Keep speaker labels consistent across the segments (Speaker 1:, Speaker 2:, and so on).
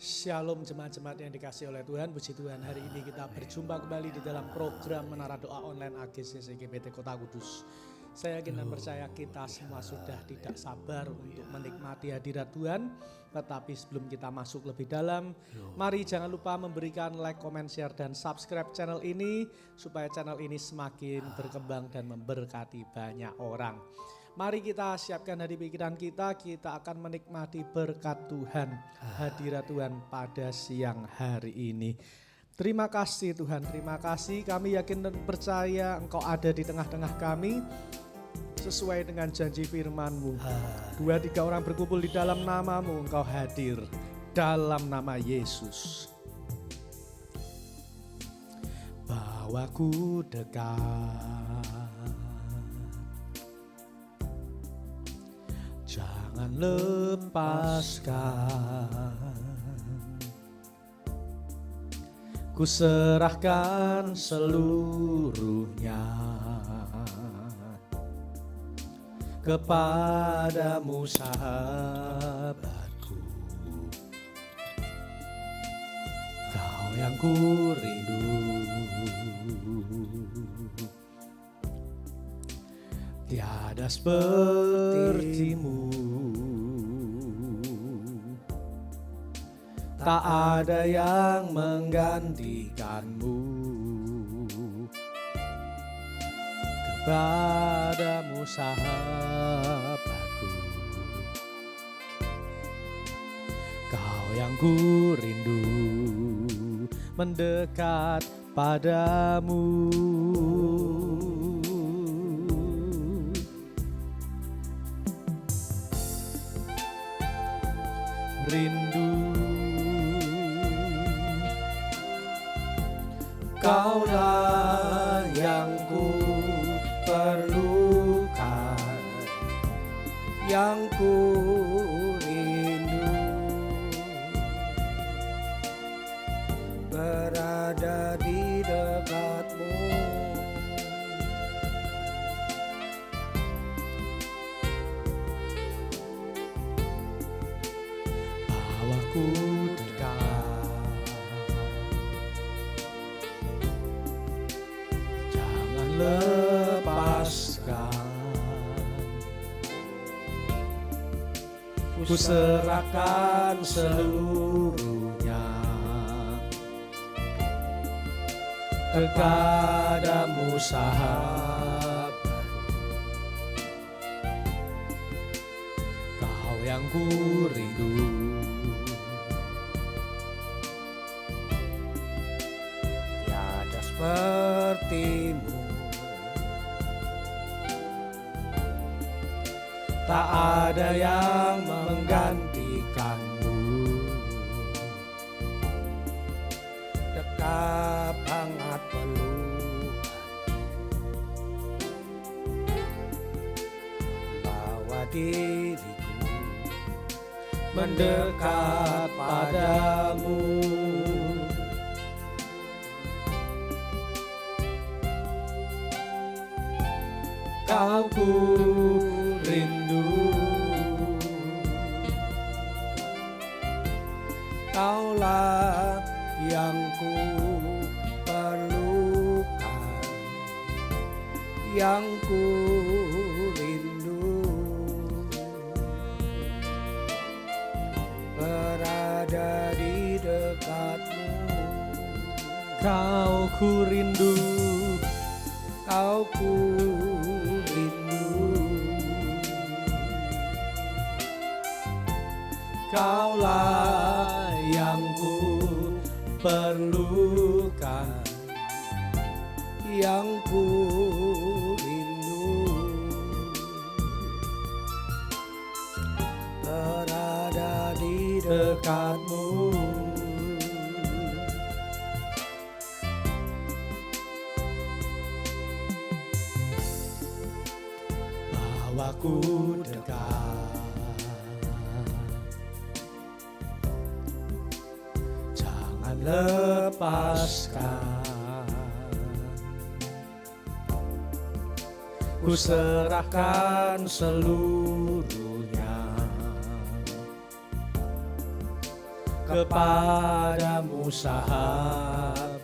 Speaker 1: Shalom jemaat-jemaat yang dikasih oleh Tuhan. Puji Tuhan, hari ini kita berjumpa kembali di dalam program Menara Doa Online AGCC GPT Kota Kudus. Saya yakin dan percaya kita semua sudah tidak sabar untuk menikmati hadirat Tuhan. Tetapi sebelum kita masuk lebih dalam, mari jangan lupa memberikan like, comment, share, dan subscribe channel ini supaya channel ini semakin berkembang dan memberkati banyak orang. Mari kita siapkan hati pikiran kita akan menikmati berkat Tuhan, hadirat Tuhan pada siang hari ini. Terima kasih Tuhan, terima kasih. Kami yakin dan percaya Engkau ada di tengah-tengah kami sesuai dengan janji firman-Mu. 2-3 orang berkumpul di dalam nama-Mu, Engkau hadir dalam nama Yesus. Bawaku dekat, jangan lepaskan, ku serahkan seluruhnya kepadamu sahabatku. Kau yang ku rindu, tiada sepertimu, tak ada yang menggantikanmu. Kepadamu sahabatku, kau yang ku rindu, mendekat padamu. Rindu, Kaulah yang ku perlukan, yang ku rindu, berada di dekatmu. Bawaku dekat, jangan lepaskan, ku serahkan seluruhnya kepadamu sahabat. Kau yang ku rindu, tiada sepertimu, tak ada yang menggantikanmu. Dekat hangat peluk, bawa diriku mendekat padamu. Kau ku rindu, Kaulah yang ku perlukan, yang ku rindu, berada di dekatmu. Kau ku rindu, kau ku rindu, Kaulah yang ku perlukan, yang ku rindu, berada di dekatmu. Bawaku dekat, jangan lepaskan, ku serahkan seluruhnya kepadamu sahabat,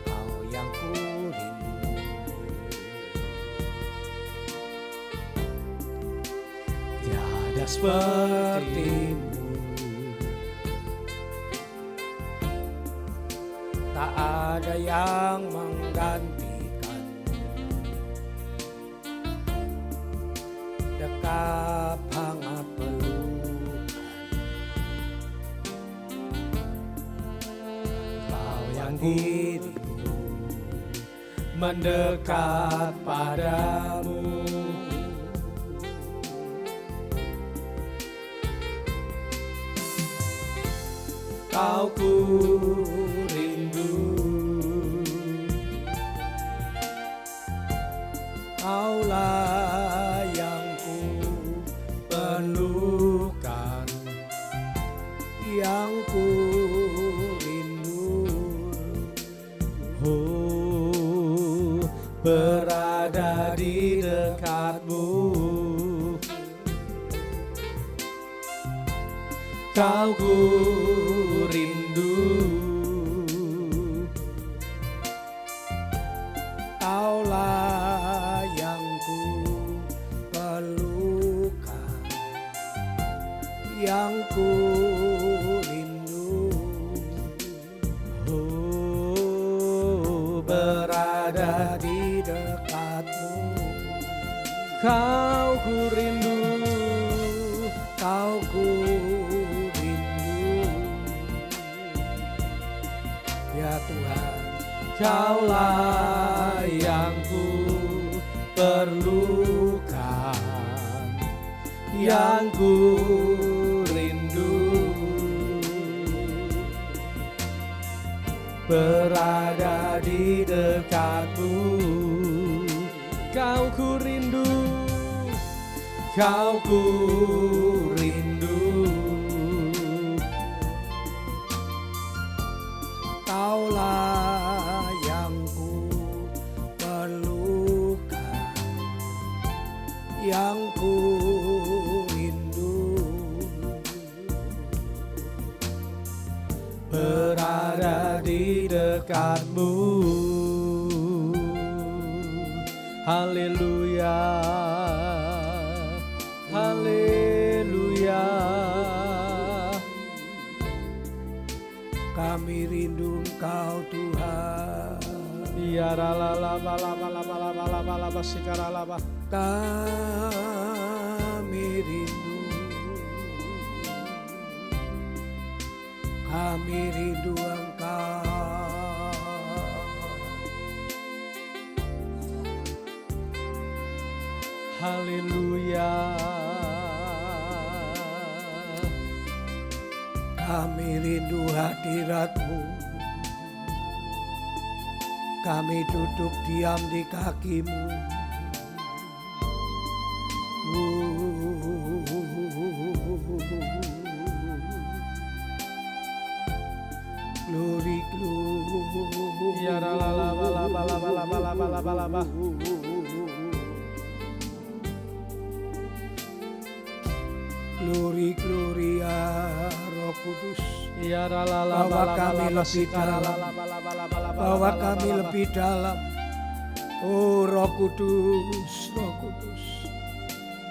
Speaker 2: Kau yang ku rindu.
Speaker 1: tiada sepertimu,
Speaker 2: Tak ada yang menggantikan. Dekap hangat pelukan,
Speaker 1: Kau yang
Speaker 2: diriku
Speaker 1: mendekat padamu. Kau ku rindu,
Speaker 2: Kaulah yang ku
Speaker 1: perlukan,
Speaker 2: yang ku rindu.
Speaker 1: oh, berada di dekatmu. Kau ku rindu,
Speaker 2: Kaulah yang ku perlukan, yang ku rindu.
Speaker 1: oh, berada
Speaker 2: Di dekatmu,
Speaker 1: Kau ku rindu,
Speaker 2: Kau ku rindu. Ya Tuhan,
Speaker 1: Kaulah yang ku perlukan, yang ku rindu, berada di dekatmu. Kau ku rindu, Kau ku rindu,
Speaker 2: Kaulah yang ku perlukan, yang ku rindu.
Speaker 1: berada di dekatmu. Haleluya, haleluya.
Speaker 2: Kami rindu Engkau Tuhan,
Speaker 1: Ya ralala bala bala bala bala bala basikara laba.
Speaker 2: kami rindu, kami rindu Engkau.
Speaker 1: Haleluya,
Speaker 2: Kami rindu hadirat-Mu. Kami duduk diam di kaki-Mu. Glory, glory.
Speaker 1: ya ralala bala bala bala bala bala bala bala.
Speaker 2: Glory, glory ya Roh Kudus.
Speaker 1: Ya ralala
Speaker 2: Bahwa
Speaker 1: bala
Speaker 2: kami
Speaker 1: bala
Speaker 2: lebih
Speaker 1: basikara
Speaker 2: dalam.
Speaker 1: lala bala bala bala bala.
Speaker 2: Bahwa
Speaker 1: bala
Speaker 2: kami
Speaker 1: bala.
Speaker 2: lebih dalam. Oh Roh Kudus, Roh Kudus.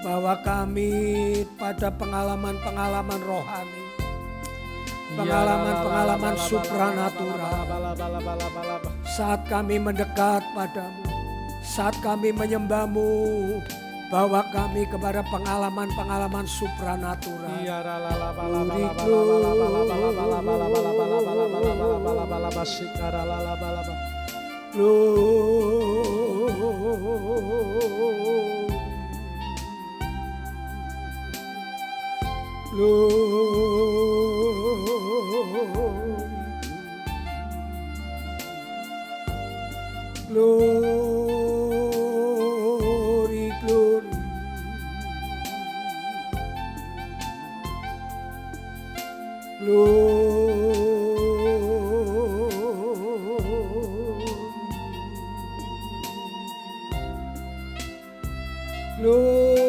Speaker 2: Bahwa kami pada pengalaman-pengalaman rohani. Pengalaman-pengalaman supranatural. Saat kami mendekat padamu, saat kami menyembah-Mu, bawa kami kepada pengalaman-pengalaman supranatural.
Speaker 1: Ya ralala bala bala bala bala bala bala bala bala bala bala bala bala bala bala bala basikara lala bala bala.
Speaker 2: Glory, glory.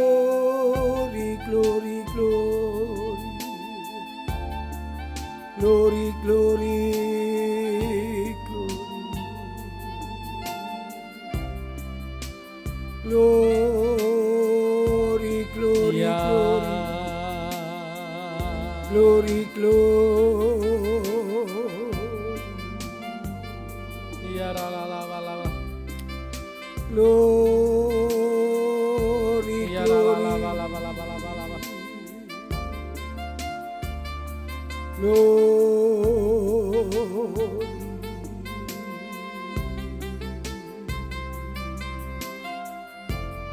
Speaker 2: Glory, glory, glory. glory, glory, glory,
Speaker 1: Ya.
Speaker 2: glory, glory,
Speaker 1: Ya la la la la la.
Speaker 2: glory,
Speaker 1: Ya la la
Speaker 2: glory,
Speaker 1: la la la la la la la la.
Speaker 2: glory.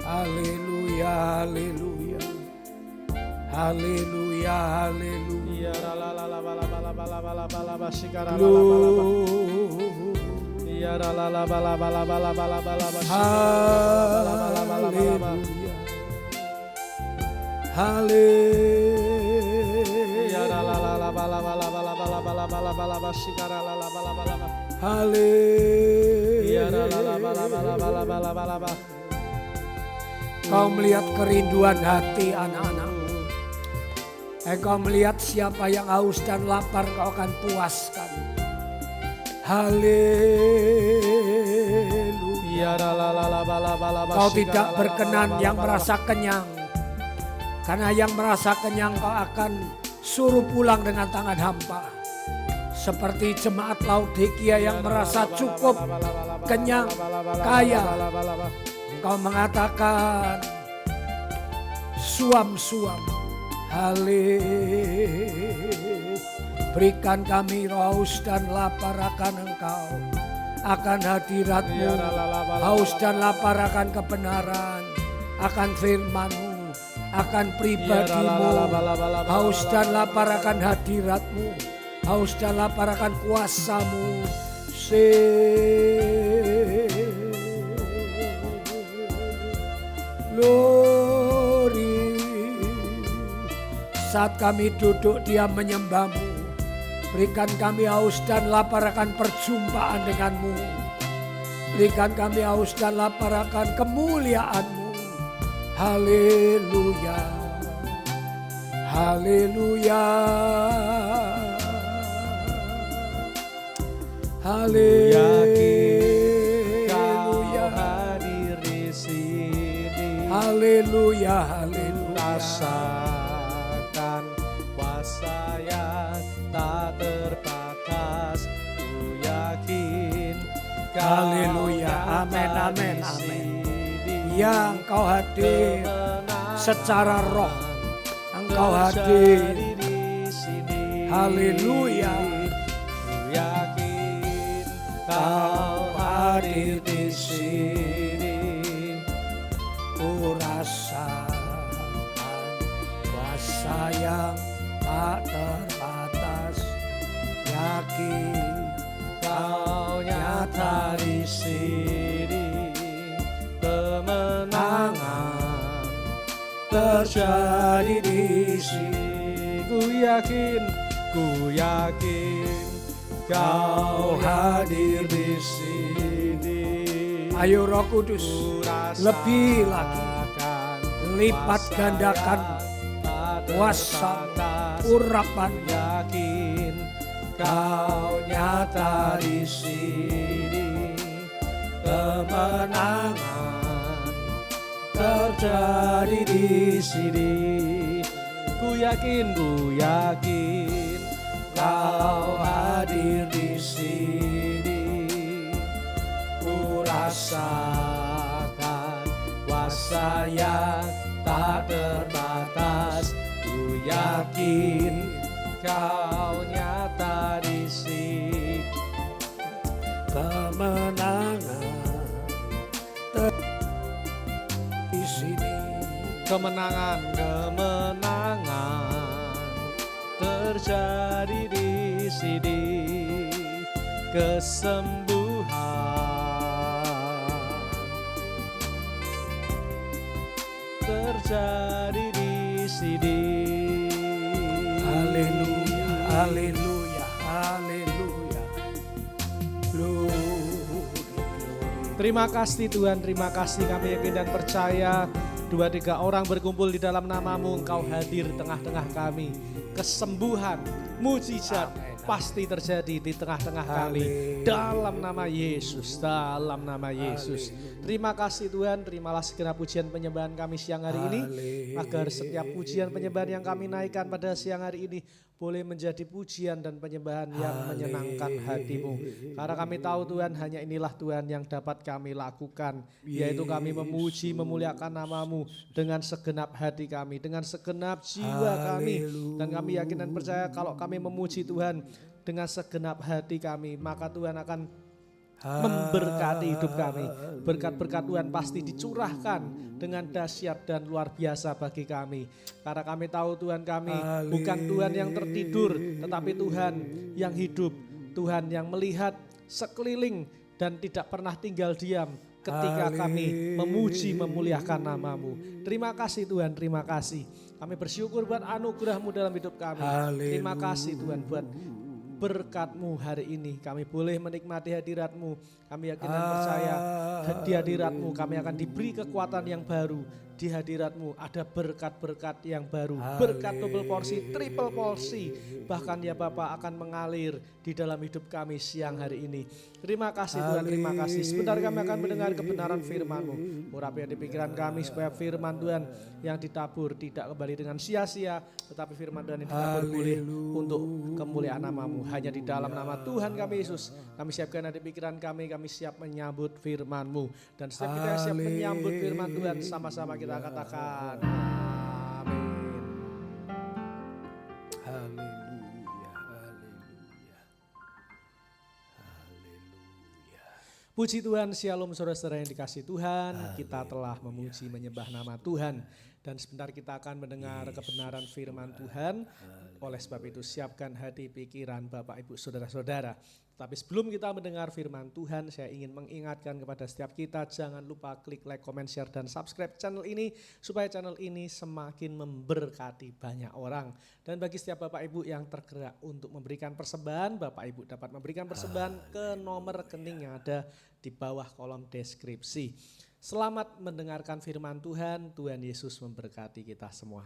Speaker 2: Haleluya, haleluya, haleluya, haleluya.
Speaker 1: Ya la la la la la la la la la la la la shikara la la la la.
Speaker 2: Glory.
Speaker 1: Ya la la la la la la la la la la la la.
Speaker 2: Haleluya. Haleluya.
Speaker 1: Ya la la la la la la la la la la la la la la la shikara la la la la la.
Speaker 2: Haleluya.
Speaker 1: Ya la la la la la la la la la la.
Speaker 2: Kau melihat kerinduan hati anak-anakmu. Engkau melihat siapa yang haus dan lapar, kau akan puaskan. Haleluya. Kau tidak berkenan yang merasa kenyang. Karena yang merasa kenyang kau akan suruh pulang dengan tangan hampa. Seperti jemaat Laodikia yang merasa cukup, kenyang, kaya. Engkau mengatakan suam-suam. Haleluya. Berikan kami haus dan lapar akan Engkau, akan hadirat-Mu. Haus dan lapar akan kebenaran, akan firman-Mu, akan pribadi-Mu. Haus dan lapar akan hadirat-Mu, haus dan lapar akan kuasa-Mu. Glory. Saat kami duduk diam menyembah-Mu, berikan kami haus dan lapar akan perjumpaan dengan-Mu. Berikan kami haus dan lapar akan kemuliaan-Mu. Haleluya. Haleluya. Haleluya.
Speaker 1: Hadir di sini.
Speaker 2: Haleluya. Haleluya.
Speaker 1: Rasakan kuasa yang tak terbatas. Ku yakin
Speaker 2: Haleluya. Amin, amin, amin. Ya, Engkau hadir secara roh. Engkau hadir
Speaker 1: di sini.
Speaker 2: Haleluya.
Speaker 1: Ku yakin Kau hadir di sini.
Speaker 2: Ku rasakan kuasa yang tak terbatas. Yakin
Speaker 1: Kau nyata di sini. Kemenangan terjadi di sini. Ku yakin Kau hadir di sini.
Speaker 2: Ayo Roh Kudus, lebih lagi lipat gandakan kuasa urapan.
Speaker 1: Yakin Kau nyata di sini. Kemenangan terjadi di sini. Ku yakin Kau hadir di sini. Ku rasakan kuasa yang tak terbatas. Ku yakin Kau nyata di sini.
Speaker 2: Kemenangan di sini.
Speaker 1: Kemenangan terjadi di sini. Kesembuhan terjadi di sini.
Speaker 2: Haleluya, haleluya, haleluya. Glory, glory.
Speaker 1: Terima kasih Tuhan, terima kasih, kami yakin dan percaya 2, 3 orang berkumpul di dalam namamu, Engkau hadir tengah-tengah kami. Kesembuhan, mujizat pasti terjadi di tengah-tengah kami. Dalam nama Yesus, dalam nama Yesus. Terima kasih Tuhan, terimalah segenap pujian penyembahan kami siang hari ini. Agar setiap pujian penyembahan yang kami naikkan pada siang hari ini boleh menjadi pujian dan penyembahan yang menyenangkan hatimu. Karena kami tahu Tuhan, hanya inilah Tuhan yang dapat kami lakukan, yaitu kami memuji memuliakan namamu dengan segenap hati kami, dengan segenap jiwa kami. Dan kami yakin dan percaya kalau kami memuji Tuhan dengan segenap hati kami, maka Tuhan akan memberkati hidup kami. Berkat-berkat Tuhan pasti dicurahkan dengan dahsyat dan luar biasa bagi kami. Karena kami tahu Tuhan kami bukan Tuhan yang tertidur, tetapi Tuhan yang hidup. Tuhan yang melihat sekeliling dan tidak pernah tinggal diam ketika kami memuji memuliakan namamu. Terima kasih Tuhan, terima kasih. Kami bersyukur buat anugerah-Mu dalam hidup kami. Terima kasih Tuhan buat berkat-Mu hari ini. Kami boleh menikmati hadirat-Mu. Kami yakin dan percaya di hadirat-Mu kami akan diberi kekuatan yang baru. Di hadirat-Mu ada berkat-berkat yang baru. Berkat double porsi, triple porsi. Bahkan ya Bapa akan mengalir di dalam hidup kami siang hari ini. Terima kasih Tuhan, terima kasih. Sebentar kami akan mendengar kebenaran firman-Mu. Urapi hati pikiran kami supaya firman Tuhan yang ditabur tidak kembali dengan sia-sia. Tetapi firman Tuhan yang ditabur boleh untuk kemuliaan namamu. Hanya di dalam nama Tuhan kami Yesus. Kami siapkan hati pikiran kami siap menyambut firman-Mu. Dan setiap kita yang siap menyambut firman Tuhan, sama-sama kita katakan amin.
Speaker 2: Haleluya, haleluya, haleluya.
Speaker 1: Puji Tuhan, shalom saudara-saudara yang dikasih Tuhan. Kita telah memuji menyembah nama Tuhan. Dan sebentar kita akan mendengar kebenaran firman Tuhan. Oleh sebab itu siapkan hati pikiran Bapak Ibu saudara-saudara. Tapi sebelum kita mendengar firman Tuhan, saya ingin mengingatkan kepada setiap kita, jangan lupa klik like, comment, share, dan subscribe channel ini, supaya channel ini semakin memberkati banyak orang. Dan bagi setiap Bapak Ibu yang tergerak untuk memberikan persembahan, Bapak Ibu dapat memberikan persembahan ke nomor rekening yang ada di bawah kolom deskripsi. Selamat mendengarkan firman Tuhan, Tuhan Yesus memberkati kita semua.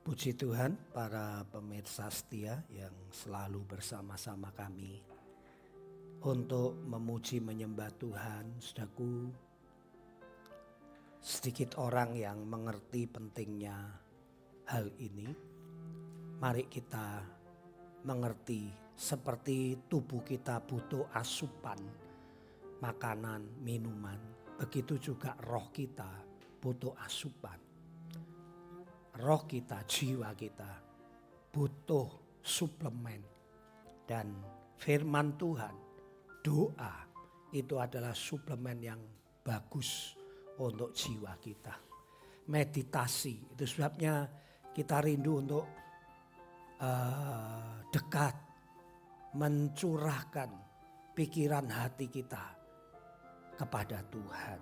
Speaker 2: Puji Tuhan, para pemirsa setia yang selalu bersama-sama kami untuk memuji menyembah Tuhan. Saudaraku, sedikit orang yang mengerti pentingnya hal ini. Mari kita mengerti seperti tubuh kita butuh asupan, makanan, minuman. Begitu juga roh kita butuh asupan. Roh kita, jiwa kita butuh suplemen. Dan firman Tuhan, doa itu adalah suplemen yang bagus untuk jiwa kita. Meditasi, itu sebabnya kita rindu untuk dekat, mencurahkan pikiran hati kita kepada Tuhan.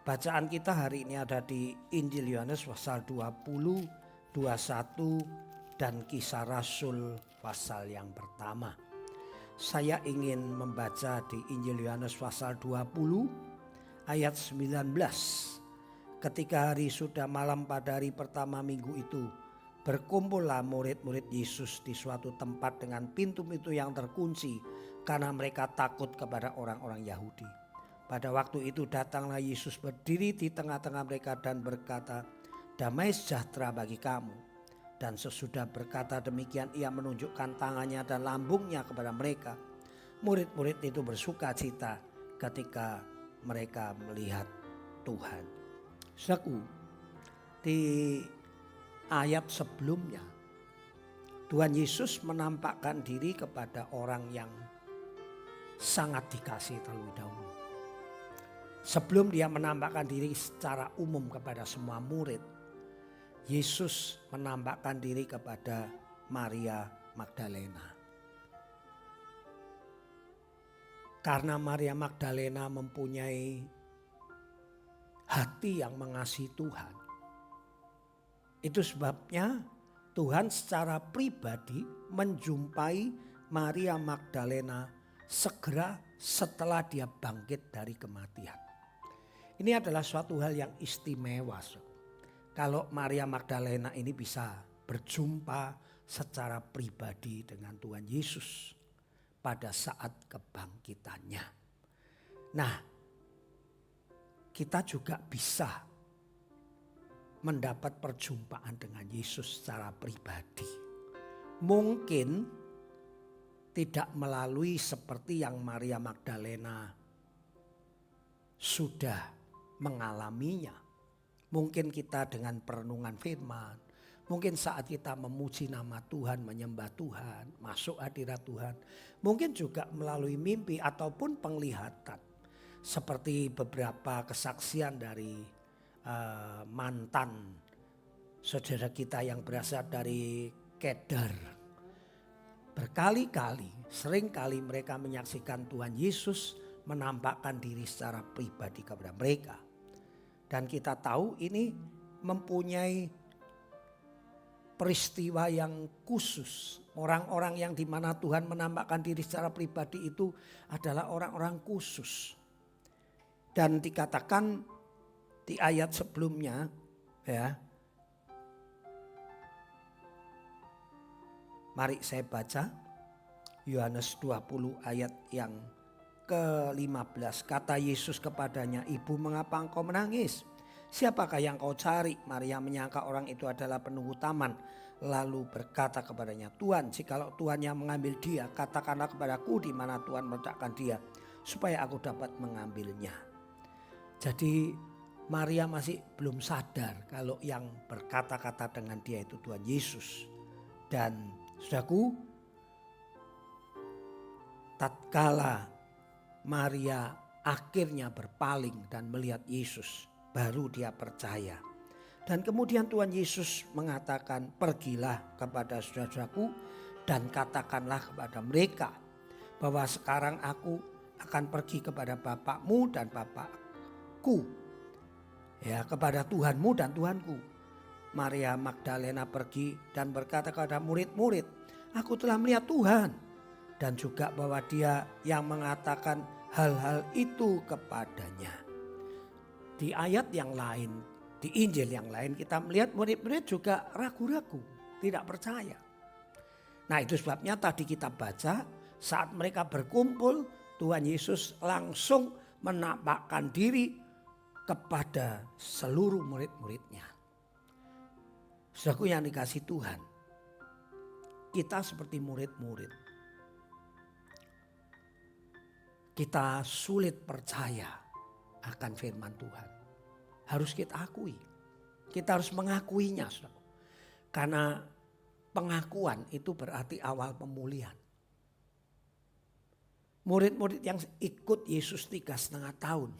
Speaker 2: Bacaan kita hari ini ada di Injil Yohanes pasal 20, 21 dan Kisah Rasul pasal yang pertama. Saya ingin membaca di Injil Yohanes pasal 20 ayat 19. Ketika hari sudah malam pada hari pertama minggu itu, berkumpullah murid-murid Yesus di suatu tempat dengan pintu-pintu yang terkunci karena mereka takut kepada orang-orang Yahudi. Pada waktu itu datanglah Yesus berdiri di tengah-tengah mereka dan berkata, damai sejahtera bagi kamu. Dan sesudah berkata demikian ia menunjukkan tangannya dan lambungnya kepada mereka. Murid-murid itu bersuka cita ketika mereka melihat Tuhan. Saudaraku, di ayat sebelumnya Tuhan Yesus menampakkan diri kepada orang yang sangat dikasihi terlebih dahulu. Sebelum dia menampakkan diri secara umum kepada semua murid, Yesus menampakkan diri kepada Maria Magdalena. Karena Maria Magdalena mempunyai hati yang mengasihi Tuhan. Itu sebabnya Tuhan secara pribadi menjumpai Maria Magdalena segera setelah dia bangkit dari kematian. Ini adalah suatu hal yang istimewa. Kalau Maria Magdalena ini bisa berjumpa secara pribadi dengan Tuhan Yesus pada saat kebangkitannya. Nah, kita juga bisa mendapat perjumpaan dengan Yesus secara pribadi. Mungkin tidak melalui seperti yang Maria Magdalena sudah mengalaminya. Mungkin kita dengan perenungan firman, mungkin saat kita memuji nama Tuhan, menyembah Tuhan, masuk hadirat Tuhan. Mungkin juga melalui mimpi ataupun penglihatan. Seperti beberapa kesaksian dari mantan saudara kita yang berasal dari Kedar. Berkali-kali, seringkali mereka menyaksikan Tuhan Yesus menampakkan diri secara pribadi kepada mereka. Dan kita tahu ini mempunyai peristiwa yang khusus. Orang-orang yang dimana Tuhan menampakkan diri secara pribadi itu adalah orang-orang khusus. Dan dikatakan di ayat sebelumnya ya. Mari saya baca Yohanes 20 ayat yang ke-15. Kata Yesus kepadanya, "Ibu, mengapa engkau menangis? Siapakah yang kau cari?" Maria menyangka orang itu adalah penunggu taman. Lalu berkata kepadanya, "Tuhan, jikalau Tuhan yang mengambil dia, katakanlah kepadaku di mana Tuhan meletakkan dia, supaya aku dapat mengambilnya." Jadi Maria masih belum sadar kalau yang berkata-kata dengan dia itu Tuhan Yesus. Dan saudaraku, tatkala Maria akhirnya berpaling dan melihat Yesus, baru dia percaya. Dan kemudian Tuhan Yesus mengatakan, "Pergilah kepada saudara-saudaraku dan katakanlah kepada mereka bahwa sekarang aku akan pergi kepada Bapakmu dan Bapakku, ya, kepada Tuhanmu dan Tuhanku." Maria Magdalena pergi dan berkata kepada murid-murid, "Aku telah melihat Tuhan." Dan juga bahwa dia yang mengatakan hal-hal itu kepadanya. Di ayat yang lain, di Injil yang lain kita melihat murid-murid juga ragu-ragu, tidak percaya. Nah, itu sebabnya tadi kita baca saat mereka berkumpul, Tuhan Yesus langsung menampakkan diri kepada seluruh murid-muridnya. Saudaraku yang dikasihi Tuhan, kita seperti murid-murid. Kita sulit percaya akan firman Tuhan. Harus kita akui. Kita harus mengakuinya, saudara. Karena pengakuan itu berarti awal pemulihan. Murid-murid yang ikut Yesus 3,5 tahun.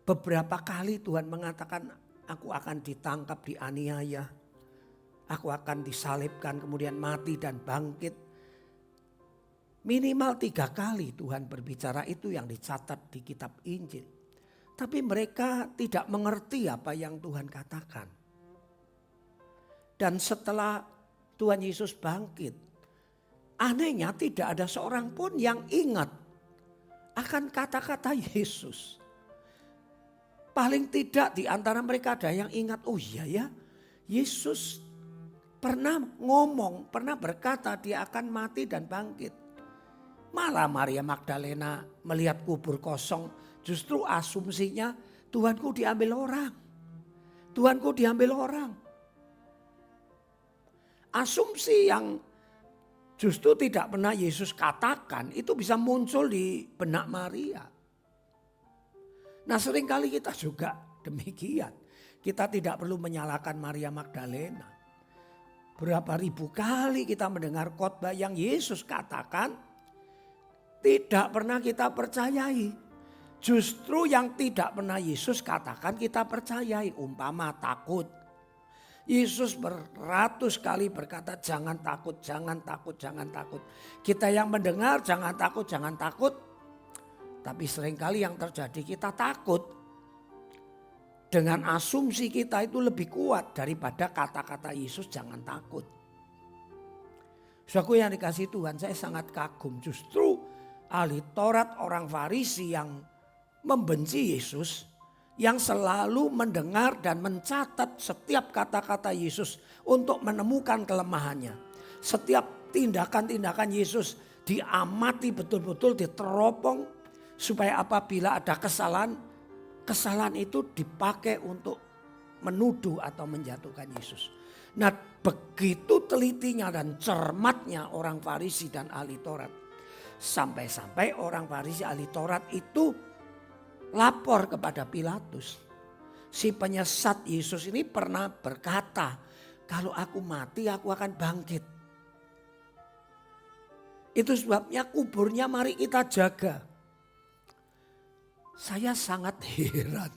Speaker 2: Beberapa kali Tuhan mengatakan, "Aku akan ditangkap, dianiaya. Aku akan disalibkan, kemudian mati dan bangkit." Minimal 3 kali Tuhan berbicara, itu yang dicatat di kitab Injil. Tapi mereka tidak mengerti apa yang Tuhan katakan. Dan setelah Tuhan Yesus bangkit, anehnya tidak ada seorang pun yang ingat akan kata-kata Yesus. Paling tidak di antara mereka ada yang ingat, "Oh iya ya, Yesus pernah ngomong, pernah berkata dia akan mati dan bangkit." Malah Maria Magdalena melihat kubur kosong, justru asumsinya Tuhanku diambil orang. Tuhanku diambil orang. Asumsi yang justru tidak pernah Yesus katakan itu bisa muncul di benak Maria. Nah, seringkali kita juga demikian. Kita tidak perlu menyalahkan Maria Magdalena. Berapa ribu kali kita mendengar khotbah yang Yesus katakan, tidak pernah kita percayai. Justru yang tidak pernah Yesus katakan kita percayai. Umpama takut. Yesus beratus kali berkata, "Jangan takut, jangan takut, jangan takut." Kita yang mendengar jangan takut, jangan takut. Tapi seringkali yang terjadi kita takut. Dengan asumsi kita itu lebih kuat daripada kata-kata Yesus, "Jangan takut." Saudaraku yang dikasih Tuhan, saya sangat kagum. Justru ahli Taurat orang Farisi yang membenci Yesus, yang selalu mendengar dan mencatat setiap kata-kata Yesus untuk menemukan kelemahannya. Setiap tindakan-tindakan Yesus diamati betul-betul, diteropong supaya apabila ada kesalahan, kesalahan itu dipakai untuk menuduh atau menjatuhkan Yesus. Nah, begitu telitinya dan cermatnya orang Farisi dan ahli Taurat. Sampai-sampai orang Farisi ahli Taurat itu lapor kepada Pilatus. Si penyesat Yesus ini pernah berkata, kalau aku mati aku akan bangkit. Itu sebabnya kuburnya mari kita jaga. Saya sangat heran.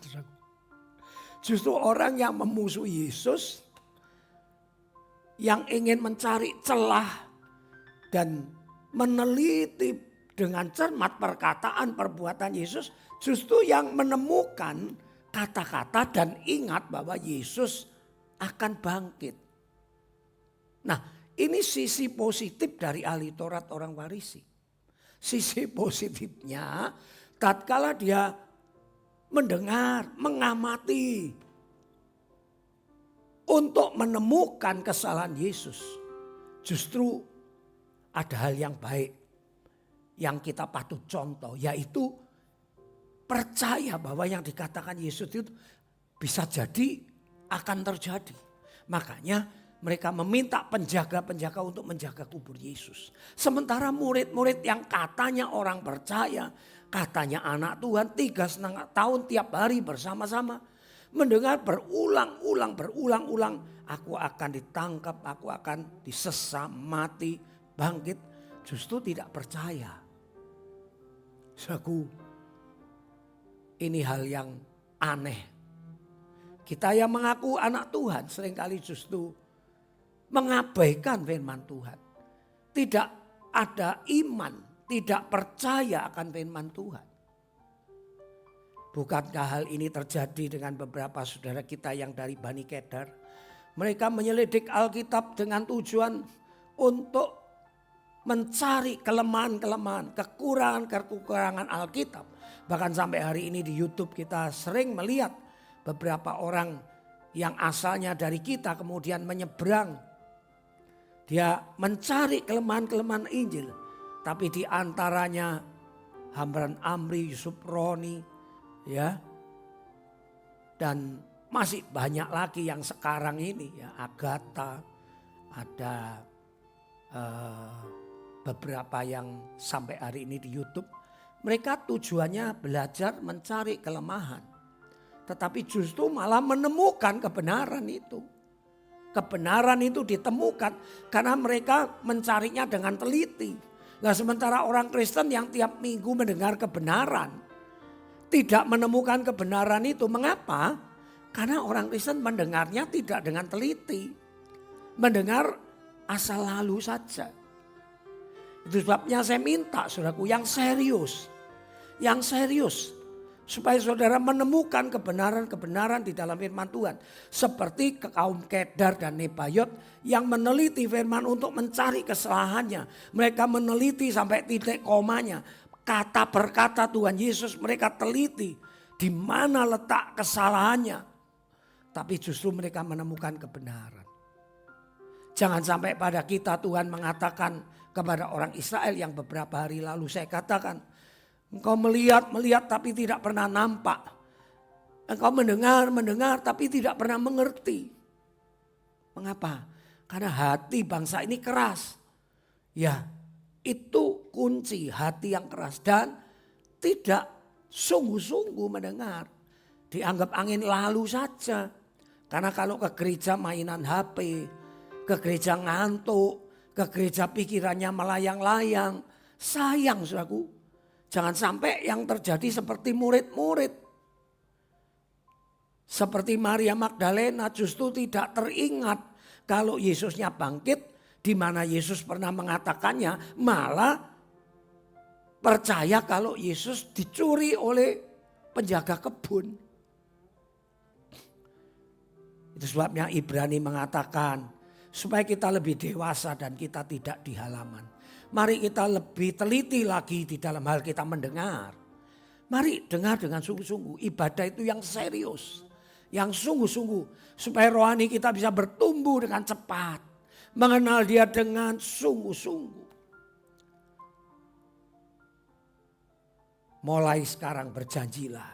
Speaker 2: Justru orang yang memusuhi Yesus, yang ingin mencari celah dan meneliti dengan cermat perkataan perbuatan Yesus, justru yang menemukan kata-kata dan ingat bahwa Yesus akan bangkit. Nah, ini sisi positif dari ahli Taurat orang Farisi. Sisi positifnya, tatkala dia mendengar, mengamati untuk menemukan kesalahan Yesus, justru ada hal yang baik yang kita patut contoh, yaitu percaya bahwa yang dikatakan Yesus itu bisa jadi akan terjadi. Makanya mereka meminta penjaga-penjaga untuk menjaga kubur Yesus. Sementara murid-murid yang katanya orang percaya, katanya anak Tuhan, 3,5 tahun tiap hari bersama-sama, mendengar berulang-ulang, aku akan ditangkap, aku akan disesat, mati, bangkit, justru tidak percaya. Saudaraku, ini hal yang aneh. Kita yang mengaku anak Tuhan seringkali justru mengabaikan firman Tuhan. Tidak ada iman, tidak percaya akan firman Tuhan. Bukankah hal ini terjadi dengan beberapa saudara kita yang dari Bani Kedar? Mereka menyelidik Alkitab dengan tujuan untuk mencari kelemahan-kelemahan, kekurangan-kekurangan Alkitab. Bahkan sampai hari ini di YouTube kita sering melihat beberapa orang yang asalnya dari kita kemudian menyeberang. Dia mencari kelemahan-kelemahan Injil. Tapi di antaranya Hamran Amri, Yusuf Roni, ya, dan masih banyak lagi yang sekarang ini, ya, Agatha, ada beberapa yang sampai hari ini di YouTube. Mereka tujuannya belajar mencari kelemahan, tetapi justru malah menemukan kebenaran itu. Kebenaran itu ditemukan karena mereka mencarinya dengan teliti. Nah, sementara orang Kristen yang tiap minggu mendengar kebenaran tidak menemukan kebenaran itu. Mengapa? Karena orang Kristen mendengarnya tidak dengan teliti. Mendengar asal lalu saja. Itu sebabnya saya minta saudaraku yang serius. Yang serius. Supaya saudara menemukan kebenaran-kebenaran di dalam firman Tuhan. Seperti kaum Kedar dan Nebayot yang meneliti firman untuk mencari kesalahannya. Mereka meneliti sampai titik komanya. Kata per kata Tuhan Yesus mereka teliti. Di mana letak kesalahannya. Tapi justru mereka menemukan kebenaran. Jangan sampai pada kita Tuhan mengatakan kepada orang Israel yang beberapa hari lalu saya katakan. Engkau melihat tapi tidak pernah nampak. Engkau mendengar tapi tidak pernah mengerti. Mengapa? Karena hati bangsa ini keras. Ya, itu kunci hati yang keras dan tidak sungguh-sungguh mendengar. Dianggap angin lalu saja. Karena kalau ke gereja mainan HP, ke gereja ngantuk, ke gereja pikirannya melayang-layang. Sayang saudaraku. Jangan sampai yang terjadi seperti murid-murid. Seperti Maria Magdalena justru tidak teringat kalau Yesusnya bangkit. Di mana Yesus pernah mengatakannya, malah percaya kalau Yesus dicuri oleh penjaga kebun. Itu sebabnya Ibrani mengatakan supaya kita lebih dewasa dan kita tidak di halaman. Mari kita lebih teliti lagi di dalam hal kita mendengar. Mari dengar dengan sungguh-sungguh. Ibadah itu yang serius, yang sungguh-sungguh, supaya rohani kita bisa bertumbuh dengan cepat, mengenal Dia dengan sungguh-sungguh. Mulai sekarang berjanjilah,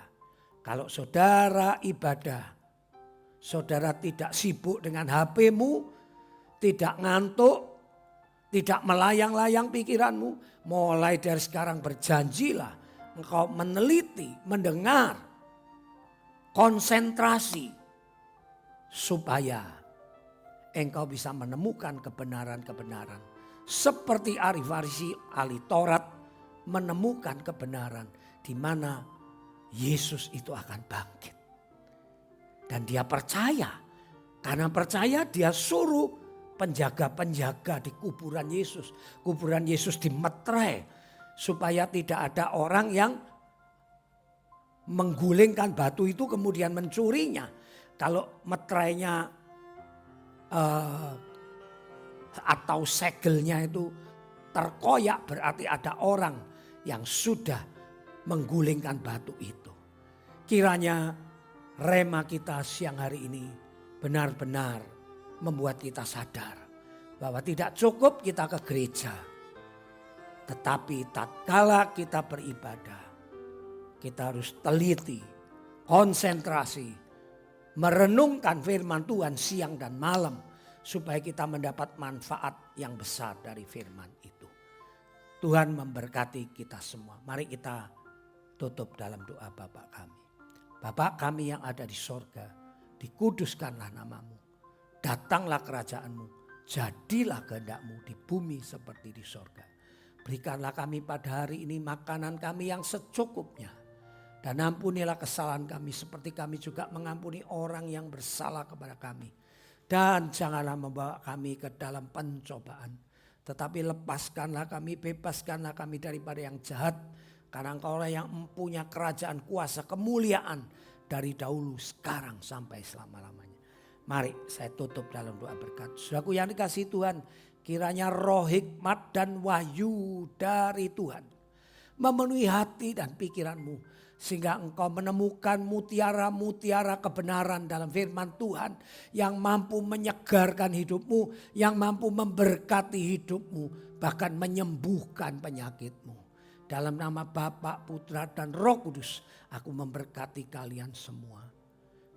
Speaker 2: kalau saudara ibadah, saudara tidak sibuk dengan HP-mu, tidak ngantuk, tidak melayang-layang pikiranmu. Mulai dari sekarang berjanjilah, engkau meneliti, mendengar, konsentrasi, supaya engkau bisa menemukan kebenaran-kebenaran. Seperti ahli-farisi, ahli Taurat menemukan kebenaran di mana Yesus itu akan bangkit. Dan dia percaya, karena percaya dia suruh penjaga-penjaga di kuburan Yesus. Kuburan Yesus dimeterai supaya tidak ada orang yang menggulingkan batu itu kemudian mencurinya. Kalau meterainya atau segelnya itu terkoyak, berarti ada orang yang sudah menggulingkan batu itu. Kiranya rema kita siang hari ini benar-benar membuat kita sadar bahwa tidak cukup kita ke gereja, tetapi tatkala kita beribadah, kita harus teliti, konsentrasi, merenungkan firman Tuhan siang dan malam, supaya kita mendapat manfaat yang besar dari firman itu. Tuhan memberkati kita semua. Mari kita tutup dalam doa Bapa kami. Bapa kami yang ada di sorga, dikuduskanlah namamu. Datanglah kerajaanmu, jadilah kehendak-mu di bumi seperti di sorga. Berikanlah kami pada hari ini makanan kami yang secukupnya. Dan ampunilah kesalahan kami seperti kami juga mengampuni orang yang bersalah kepada kami. Dan janganlah membawa kami ke dalam pencobaan. Tetapi lepaskanlah kami, bebaskanlah kami daripada yang jahat. Karena Engkaulah yang mempunyai kerajaan, kuasa, kemuliaan dari dahulu, sekarang sampai selama-lamanya. Mari saya tutup dalam doa berkat. Saudaraku yang dikasihi Tuhan, kiranya roh hikmat dan wahyu dari Tuhan memenuhi hati dan pikiranmu, sehingga engkau menemukan mutiara-mutiara kebenaran dalam firman Tuhan yang mampu menyegarkan hidupmu, yang mampu memberkati hidupmu, bahkan menyembuhkan penyakitmu. Dalam nama Bapa, Putra dan Roh Kudus, aku memberkati kalian semua.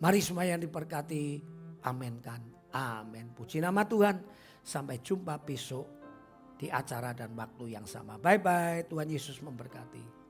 Speaker 2: Mari semua yang diberkati, aminkan. Amin. Puji nama Tuhan. Sampai jumpa besok di acara dan waktu yang sama. Bye-bye. Tuhan Yesus memberkati.